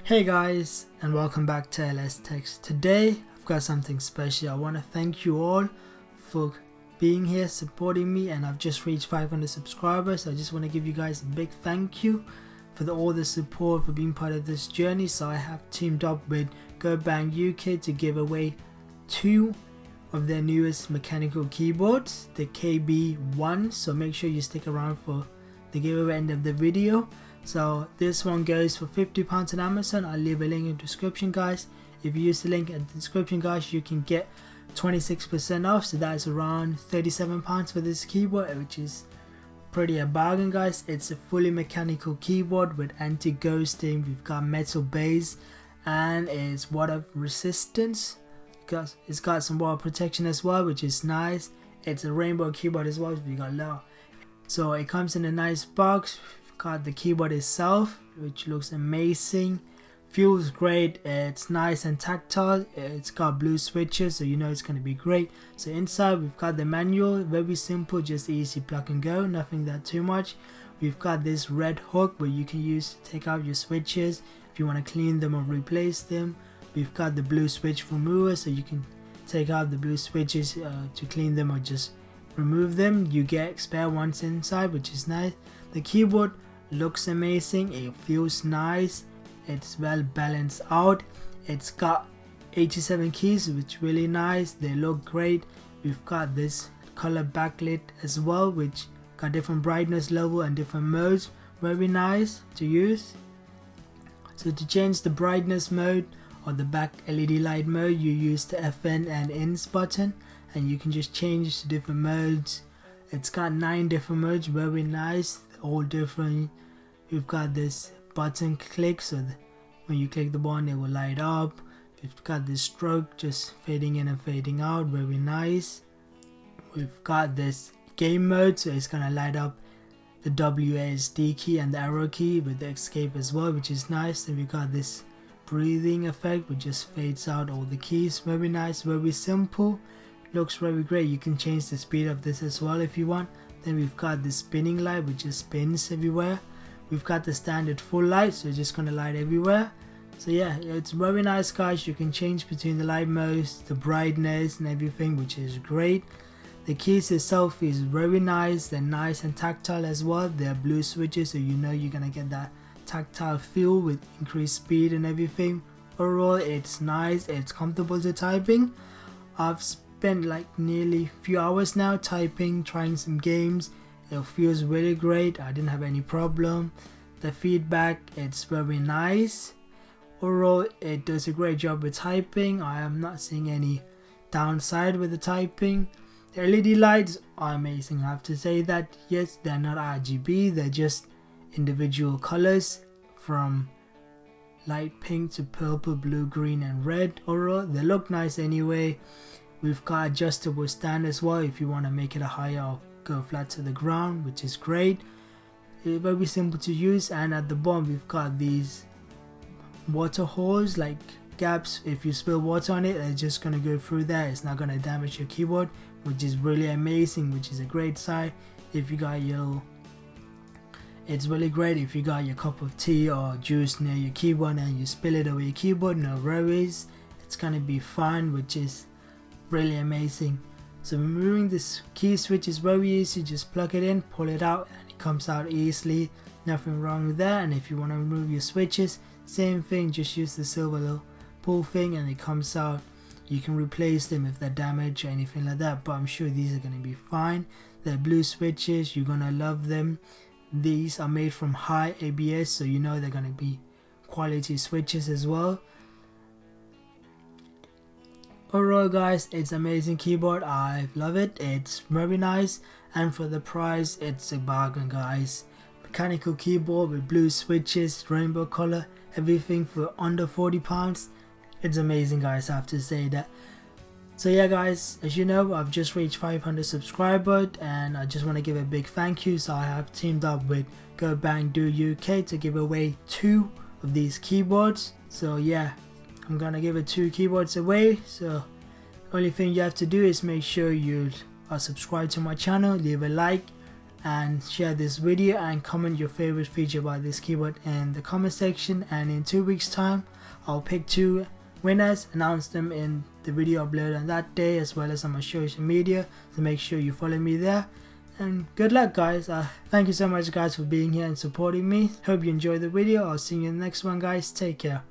Hey guys, and welcome back to LS Techs. Today I've got something special. I want to thank you all for being here, supporting me, and I've just reached 500 subscribers. So I just want to give you guys a big thank you for all the support, for being part of this journey. So I have teamed up with GooBang UK to give away 2 of their newest mechanical keyboards, the KB1. So make sure you stick around for the giveaway end of the video. So this one goes for £50 on Amazon. I'll leave a link in the description, guys. If you use the link in the description, guys, you can get 26% off. So that's around £37 for this keyboard, which is pretty a bargain, guys. It's a fully mechanical keyboard with anti-ghosting. We've got metal base and it's water resistance because it's got some water protection as well, which is nice. It's a rainbow keyboard as well. We got low. So it comes in a nice box. Got the keyboard itself, which looks amazing, feels great, it's nice and tactile, it's got blue switches, so you know it's going to be great. So inside we've got the manual, very simple, just easy plug and go, nothing that too much. We've got this red hook where you can use to take out your switches if you want to clean them or replace them. We've got the blue switch remover, so you can take out the blue switches to clean them or just remove them. You get spare ones inside, which is nice. The keyboard looks amazing, it feels nice, it's well balanced out. It's got 87 keys, which really nice, they look great. We've got this color backlit as well, which got different brightness level and different modes, very nice to use. So to change the brightness mode or the back LED light mode, you use the FN and INS button and you can just change to different modes. It's got 9 different modes, very nice, all different. We've got this button click, so when you click the button it will light up. We've got this stroke just fading in and fading out, very nice. We've got this game mode, so it's gonna light up the WASD key and the arrow key with the escape as well, which is nice. Then we've got this breathing effect which just fades out all the keys, very nice, very simple, looks very great. You can change the speed of this as well if you want. Then we've got the spinning light which just spins everywhere. We've got the standard full light, so it's just gonna light everywhere. So yeah, it's very nice, guys. You can change between the light modes, the brightness and everything, which is great. The keys itself is very nice, they're nice and tactile as well. They're blue switches, so you know you're gonna get that tactile feel with increased speed and everything. Overall it's nice, it's comfortable to typing. I've spent like nearly a few hours now typing, trying some games. It feels really great, I didn't have any problem. The feedback, it's very nice. Overall it does a great job with typing. I am not seeing any downside with the typing. The LED lights are amazing, I have to say that. Yes, they're not RGB, they're just individual colors from light pink to purple, blue, green and red. Overall they look nice anyway. We've got adjustable stand as well if you want to make it a higher or go flat to the ground, which is great. It's very simple to use. And at the bottom we've got these water holes, like gaps. If you spill water on it, it's just gonna go through there, it's not gonna damage your keyboard, which is really amazing, which is a great sign. If you got your, it's really great if you got your cup of tea or juice near your keyboard and you spill it over your keyboard, no worries, it's gonna be fine, which is really amazing. So removing this key switch is very easy, just plug it in, pull it out and it comes out easily, nothing wrong with that. And if you want to remove your switches, same thing, just use the silver little pull thing and it comes out. You can replace them if they're damaged or anything like that, but I'm sure these are going to be fine. They're blue switches, you're going to love them. These are made from high ABS, so you know they're going to be quality switches as well. Overall guys, it's amazing keyboard, I love it, it's very nice, and for the price it's a bargain, guys. Mechanical keyboard with blue switches, rainbow color, everything for under £40. It's amazing, guys, I have to say that. So yeah guys, as you know, I've just reached 500 subscribers and I just want to give a big thank you. So I have teamed up with GooBang Doo UK to give away 2 of these keyboards. So yeah, I'm gonna give it 2 keyboards away. So only thing you have to do is make sure you are subscribed to my channel, leave a like and share this video and comment your favorite feature about this keyboard in the comment section, and in 2 weeks time I'll pick 2 winners, announce them in the video upload on that day as well as on my social media, so make sure you follow me there. And good luck guys. Thank you so much guys for being here and supporting me. Hope you enjoyed the video. I'll see you in the next one guys. Take care.